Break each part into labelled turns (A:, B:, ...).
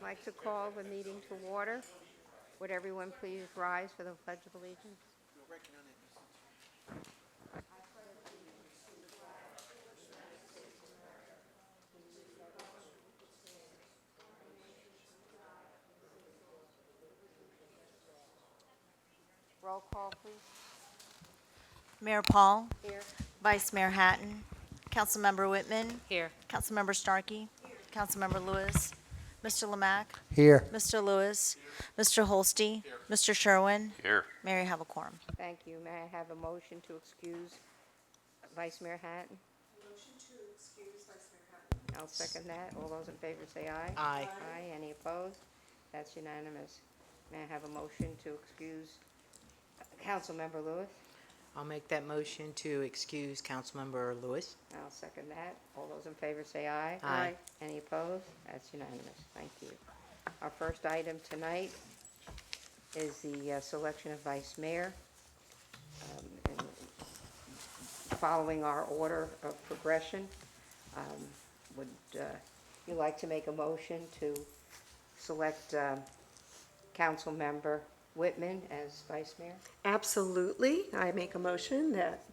A: like to call the meeting to order. Would everyone please rise for the Pledge of Allegiance? Roll call, please.
B: Mayor Paul,
A: Here.
B: Vice Mayor Hatton, Councilmember Whitman,
C: Here.
B: Councilmember Starkey, Councilmember Lewis, Mr. Lemack,
D: Here.
B: Mr. Lewis, Mr. Holste, Mr. Sherwin,
E: Here.
B: Mayor, you have a quorum.
A: Thank you. May I have a motion to excuse Vice Mayor Hatton?
F: Motion to excuse Vice Mayor Hatton.
A: I'll second that. All those in favor say aye.
C: Aye.
A: Aye. Any opposed? That's unanimous. May I have a motion to excuse Councilmember Lewis?
C: I'll make that motion to excuse Councilmember Lewis.
A: I'll second that. All those in favor say aye.
C: Aye.
A: Any opposed? That's unanimous. Thank you. Our first item tonight is the selection of vice mayor. And following our order of progression, would you like to make a motion to select Councilmember Whitman as vice mayor?
F: Absolutely. I make a motion that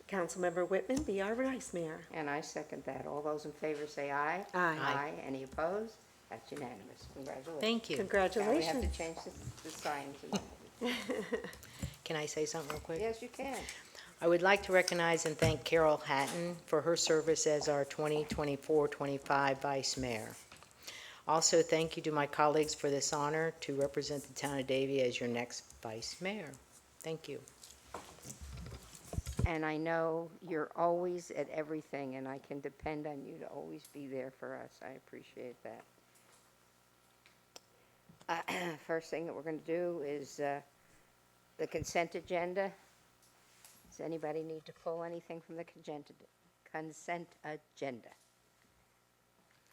F: Councilmember Whitman be our vice mayor.
A: And I second that. All those in favor say aye.
F: Aye.
A: Aye. Any opposed? That's unanimous. Congratulations.
C: Thank you.
A: Now we have
F: Congratulations.
A: to change the signs.
C: Can I say something real quick?
A: Yes, you can.
C: I would like to recognize and thank Carol Hatton for her service as our 2024-25 Vice Mayor. Also, thank you to my colleagues for this honor to represent the town of Davie as your next Vice Mayor. Thank you.
A: And I know you're always at everything, and I can depend on you to always be there for us. I appreciate that. First thing that we're going to do is the consent agenda. Does anybody need to pull anything from the consent agenda?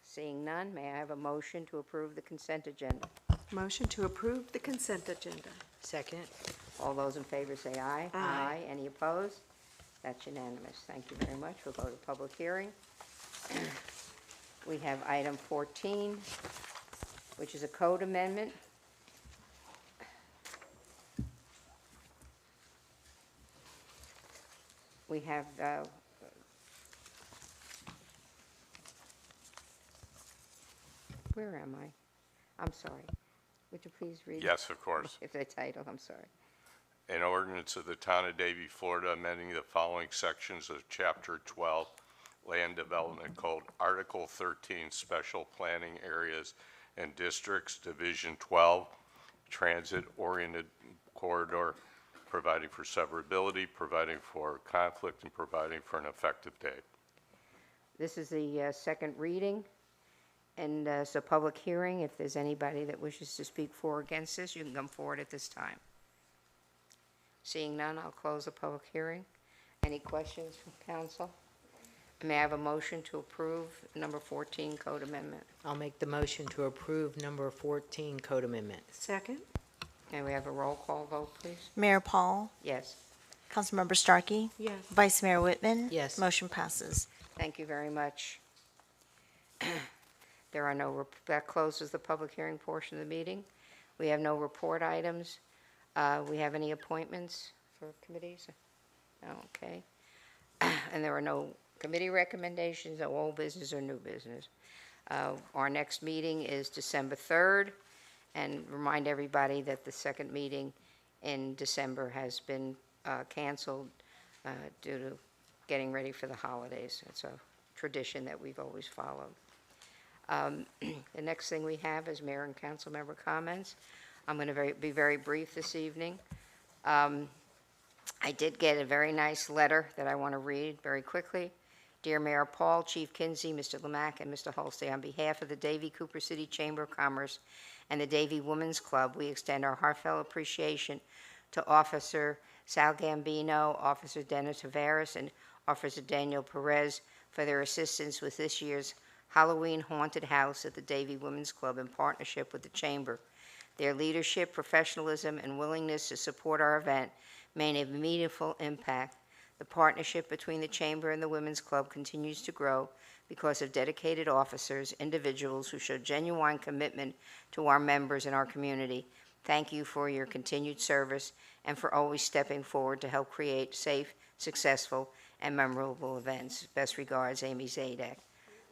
A: Seeing none, may I have a motion to approve the consent agenda?
F: Motion to approve the consent agenda.
C: Second.
A: All those in favor say aye.
F: Aye.
A: Any opposed? That's unanimous. Thank you very much. We'll go to public hearing. We have item 14, which is a code amendment. We have, where am I? I'm sorry. Would you please read?
E: Yes, of course.
A: If the title, I'm sorry.
E: An ordinance of the town of Davie, Florida, amending the following sections of Chapter 12, Land Development Code, Article 13, Special Planning Areas and Districts, Division 12, Transit-Oriented Corridor, providing for severability, providing for conflict, and providing for an effective date.
A: This is the second reading, and it's a public hearing. If there's anybody that wishes to speak for or against this, you can come forward at this time. Seeing none, I'll close the public hearing. Any questions from council? May I have a motion to approve number 14 code amendment?
C: I'll make the motion to approve number 14 code amendment.
F: Second.
A: May we have a roll call vote, please?
B: Mayor Paul,
A: Yes.
B: Councilmember Starkey,
F: Yes.
B: Vice Mayor Whitman.
C: Yes.
B: Motion passes.
A: Thank you very much. There are no, that closes the public hearing portion of the meeting. We have no report items. We have any appointments for committees? No, okay. And there are no committee recommendations, no old business or new business. Our next meeting is December 3rd, and remind everybody that the second meeting in December has been canceled due to getting ready for the holidays. It's a tradition that we've always followed. The next thing we have is mayor and council member comments. I'm going to be very brief this evening. I did get a very nice letter that I want to read very quickly. Dear Mayor Paul, Chief Kinsey, Mr. Lemack, and Mr. Holste, on behalf of the Davie Cooper City Chamber of Commerce and the Davie Women's Club, we extend our heartfelt appreciation to Officer Sal Gambino, Officer Dennis Tavares, and Officer Daniel Perez for their assistance with this year's Halloween Haunted House at the Davie Women's Club in partnership with the Chamber. Their leadership, professionalism, and willingness to support our event made a meaningful impact. The partnership between the Chamber and the Women's Club continues to grow, because of dedicated officers, individuals who show genuine commitment to our members and our community. Thank you for your continued service and for always stepping forward to help create safe, successful, and memorable events. Best regards, Amy Zadek.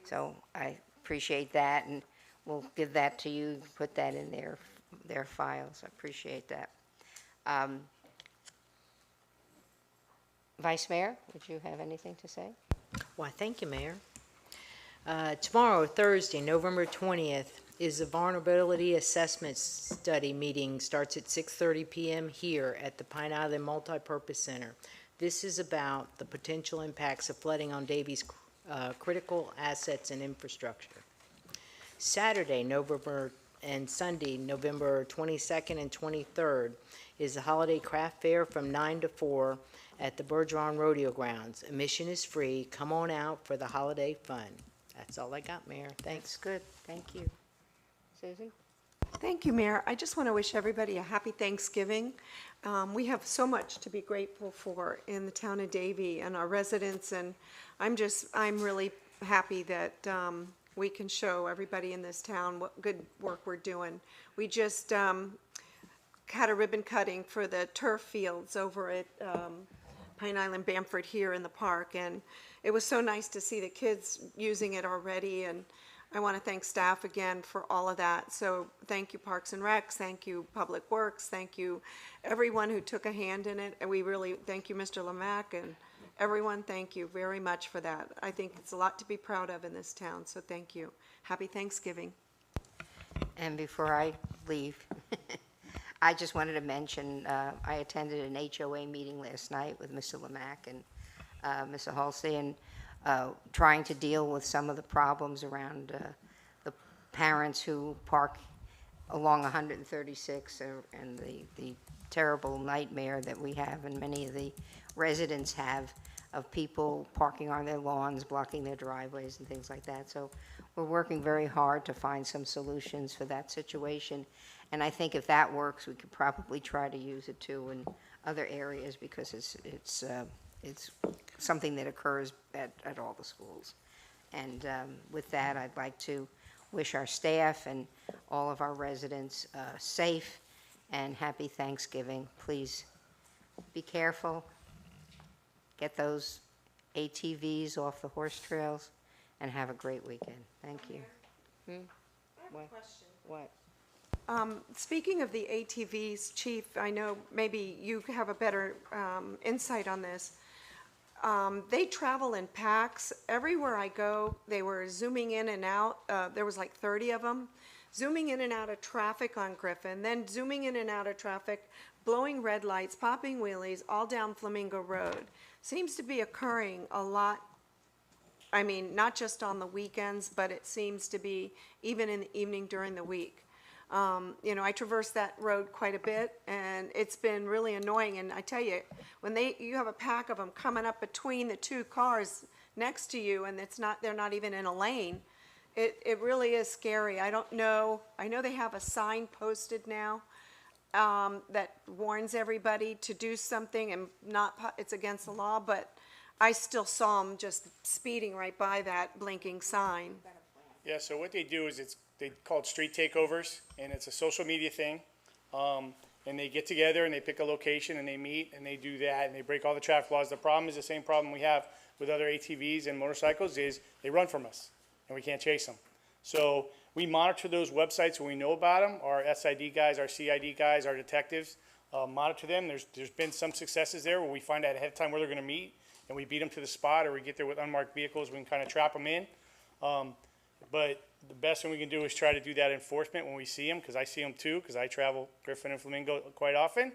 A: So I appreciate that, and we'll give that to you, put that in their files. I appreciate that. Vice Mayor, would you have anything to say?
C: Why, thank you, Mayor. Tomorrow, Thursday, November 20th, is the Vulnerability Assessment Study meeting. Starts at 6:30 p.m. here at the Pine Island Multipurpose Center. This is about the potential impacts of flooding on Davie's critical assets and infrastructure. Saturday, and Sunday, November 22nd and 23rd, is the Holiday Craft Fair from 9 to 4 at the Bergeron Rodeo Grounds. Admission is free. Come on out for the holiday fun. That's all I got, Mayor. Thanks.
A: That's good, thank you. Susan?
F: Thank you, Mayor. I just want to wish everybody a happy Thanksgiving. We have so much to be grateful for in the town of Davie and our residents, and I'm really happy that we can show everybody in this town what good work we're doing. We just had a ribbon cutting for the turf fields over at Pine Island Bamford here in the park, and it was so nice to see the kids using it already, and I want to thank staff again for all of that. So thank you, Parks and Recs, thank you, Public Works, thank you, everyone who took a hand in it, and we really thank you, Mr. Lamack, and everyone, thank you very much for that. I think it's a lot to be proud of in this town, so thank you. Happy Thanksgiving.
A: And before I leave, I just wanted to mention, I attended an HOA meeting last night with Mr. Lamack and Mr. Halsey, and trying to deal with some of the problems around the parents who park along 136 and the terrible nightmare that we have and many of the residents have of people parking on their lawns, blocking their driveways and things like that. So we're working very hard to find some solutions for that situation. And I think if that works, we could probably try to use it too in other areas, because it's something that occurs at all the schools. And with that, I'd like to wish our staff and all of our residents safe and happy Thanksgiving. Please be careful. Get those ATVs off the horse trails, and have a great weekend. Thank you.
F: I have a question.
A: What?
F: Speaking of the ATVs, Chief, I know maybe you have a better insight on this. They travel in packs. Everywhere I go, they were zooming in and out. There was like 30 of them, zooming in and out of traffic on Griffin, then zooming in and out of traffic, blowing red lights, popping wheelies, all down Flamingo Road. Seems to be occurring a lot. I mean, not just on the weekends, but it seems to be even in the evening during the week. I traverse that road quite a bit, and it's been really annoying. And I tell you, when you have a pack of them coming up between the two cars next to you, and they're not even in a lane, it really is scary. I don't know. I know they have a sign posted now that warns everybody to do something, and it's against the law, but I still saw them just speeding right by that blinking sign.
D: Yeah, so what they do is they call it street takeovers, and it's a social media thing. And they get together and they pick a location and they meet and they do that and they break all the traffic laws. The problem is the same problem we have with other ATVs and motorcycles is they run from us and we can't chase them. So we monitor those websites when we know about them. Our SID guys, our CID guys, our detectives monitor them. There's been some successes there where we find out ahead of time where they're going to meet and we beat them to the spot, or we get there with unmarked vehicles. We can kind of trap them in. But the best thing we can do is try to do that enforcement when we see them, because I see them too, because I travel Griffin and Flamingo quite often.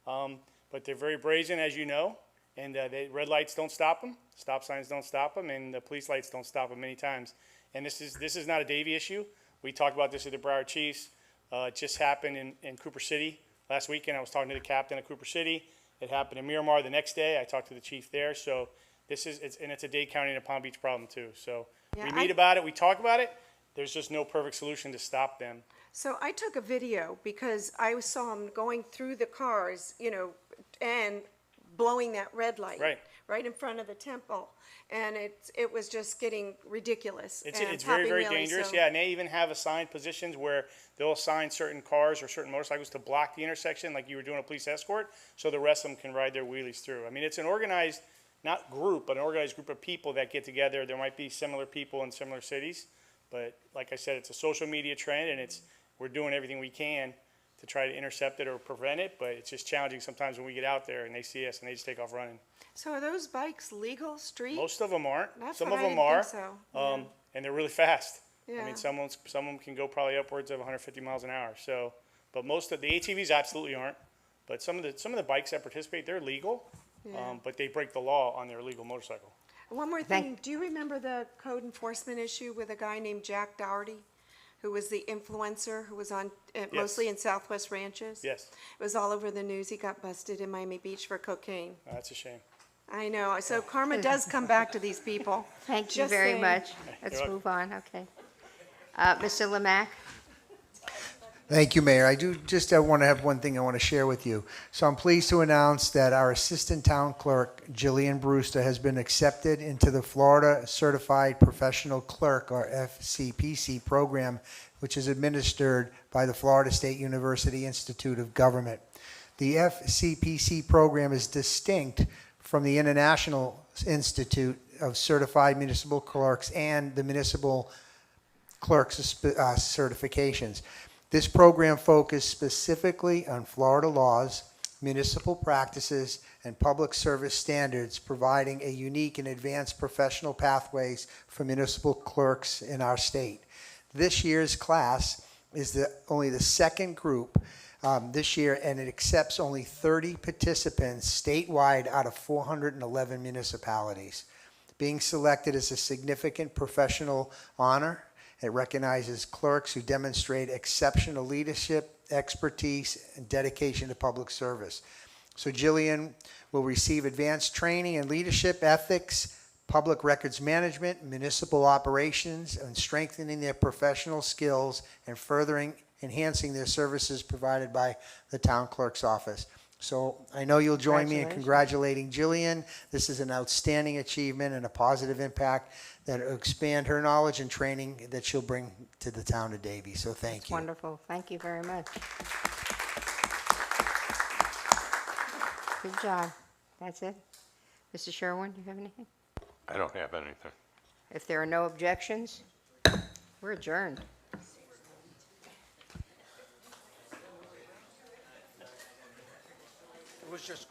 D: But they're very brazen, as you know, and red lights don't stop them, stop signs don't stop them, and the police lights don't stop them many times. And this is not a Davie issue. We talked about this with the Broward Chiefs. It just happened in Cooper City last weekend. I was talking to the captain of Cooper City. It happened in Miramar the next day. I talked to the chief there. So it's a Dade County and a Palm Beach problem too. So
F: Yeah,
D: we meet about it, we talk about it. There's just no perfect solution to stop them.
F: So I took a video because I saw them going through the cars, and blowing that red light.
D: Right.
F: Right in front of the temple. And it was just getting ridiculous.
D: It's
F: and
D: very, very
F: popping wheelies,
D: dangerous,
F: so-
D: yeah, and they even have assigned positions where they'll assign certain cars or certain motorcycles to block the intersection, like you were doing a police escort, so the rest of them can ride their wheelies through. I mean, it's an organized, not group, but an organized group of people that get together. There might be similar people in similar cities, but like I said, it's a social media trend, and we're doing everything we can to try to intercept it or prevent it, but it's just challenging sometimes when we get out there and they see us and they just take off running.
F: So are those bikes legal, street?
D: Most of them aren't.
F: That's
D: Some
F: what
D: of
F: I
D: them
F: didn't
D: are.
F: think so.
D: And they're really fast. I
F: Yeah.
D: mean, some of them can go probably upwards of 150 miles an hour. So, but most of the ATVs absolutely aren't. But some of the bikes that participate, they're legal, but they break the law on their illegal motorcycle.
F: One more
A: Thank-
F: thing, do you remember the code enforcement issue with a guy named Jack Dougherty, who was the influencer, who was on, mostly in Southwest Ranches?
D: Yes,
F: It was all over the news. He got busted in Miami Beach for cocaine.
D: that's a shame.
F: I know, so karma does come back to these people.
A: Thank you
F: Just
A: very
F: saying.
A: much. Let's
D: welcome.
A: move on, okay. Mr. Lemack?
G: Thank you, Mayor. I do just want to have one thing I want to share with you. So I'm pleased to announce that our Assistant Town Clerk, Jillian Brewster, has been accepted into the Florida Certified Professional Clerk, or FCPC program, which is administered by the Florida State University Institute of Government. The FCPC program is distinct from the International Institute of Certified Municipal Clerks and the Municipal Clerks certifications. This program focused specifically on Florida laws, municipal practices, and public service standards, providing a unique and advanced professional pathways for municipal clerks in our state. This year's class is only the second group this year, and it accepts only 30 participants statewide out of 411 municipalities. Being selected is a significant professional honor. It recognizes clerks who demonstrate exceptional leadership, expertise, and dedication to public service. So Jillian will receive advanced training in leadership, ethics, public records management, municipal operations, and strengthening their professional skills and enhancing their services provided by the town clerk's office. So I know you'll join me in congratulating Jillian. This is an outstanding achievement and a positive impact that will expand her knowledge and training that she'll bring to the town of Davie. So thank you.
A: Wonderful, thank you very much. Good job. That's it? Mr. Sherwin, do you have anything?
E: I don't have anything.
A: If there are no objections, we're adjourned.
G: It was just